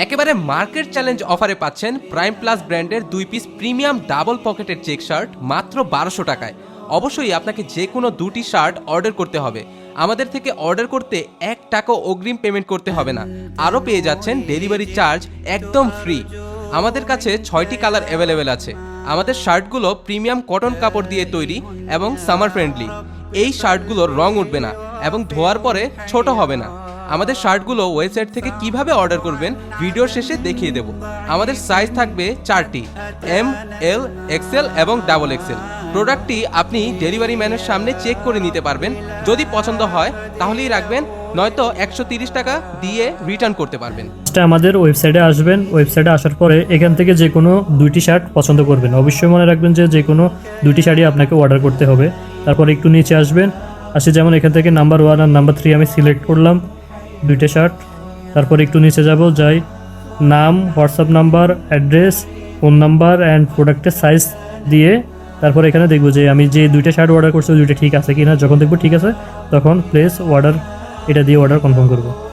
একেবারে market challenge অফারে পাচ্ছেন প্রাইম প্লাস ব্র্যান্ডের 2 পিস প্রিমিয়াম ডাবল পকেটের চেক শার্ট মাত্র 1200 টাকায়। অবশ্যই আপনাকে যে কোনো 2টি শার্ট অর্ডার করতে হবে। আমাদের থেকে অর্ডার করতে 1 টাকা অগ্রিম পেমেন্ট করতে হবে না। আরও পেয়ে যাচ্ছেন ডেলিভারি চার্জ একদম ফ্রি। আমাদের কাছে 6টি কালার অ্যাভেলেবেল আছে। আমাদের শার্টগুলো প্রিমিয়াম কটন কাপড় দিয়ে তৈরি এবং সামার ফ্রেন্ডলি। এই শার্টগুলোর রং উঠবে না এবং ধোয়ার পরে ছোট হবে না। আমাদের শার্টগুলো ওয়েবসাইট থেকে কিভাবে অর্ডার করবেন ভিডিওর শেষে দেখিয়ে দেব। আমাদের সাইজ থাকবে 4টি, এম, এল, এক্সেল এবং ডাবল এক্সেল। প্রোডাক্টটি আপনি ডেলিভারি ম্যানের সামনে চেক করে নিতে পারবেন। যদি পছন্দ হয় তাহলেই রাখবেন, নয়তো 130 টাকা দিয়ে রিটার্ন করতে পারবেন। আমাদের ওয়েবসাইটে আসবেন। ওয়েবসাইটে আসার পরে এখান থেকে যে কোনো 2টি শার্ট পছন্দ করবেন। অবশ্যই মনে রাখবেন যে কোনো 2টি শার্টই আপনাকে অর্ডার করতে হবে। তারপর একটু নিচে আসবেন। যেমন এখান থেকে নাম্বার 1 আর নাম্বার 3 আমি সিলেক্ট করলাম 2টে শার্ট। তারপর একটু নিচে যাই, নাম, WhatsApp number, address, phone number and প্রোডাক্টের সাইজ দিয়ে তারপর এখানে দেখবো যে আমি যে 2টে শার্ট অর্ডার করছি 2টা ঠিক আছে কিনা। যখন দেখবো ঠিক আছে তখন প্লেস অর্ডার এটা দিয়ে অর্ডার কনফার্ম করবো।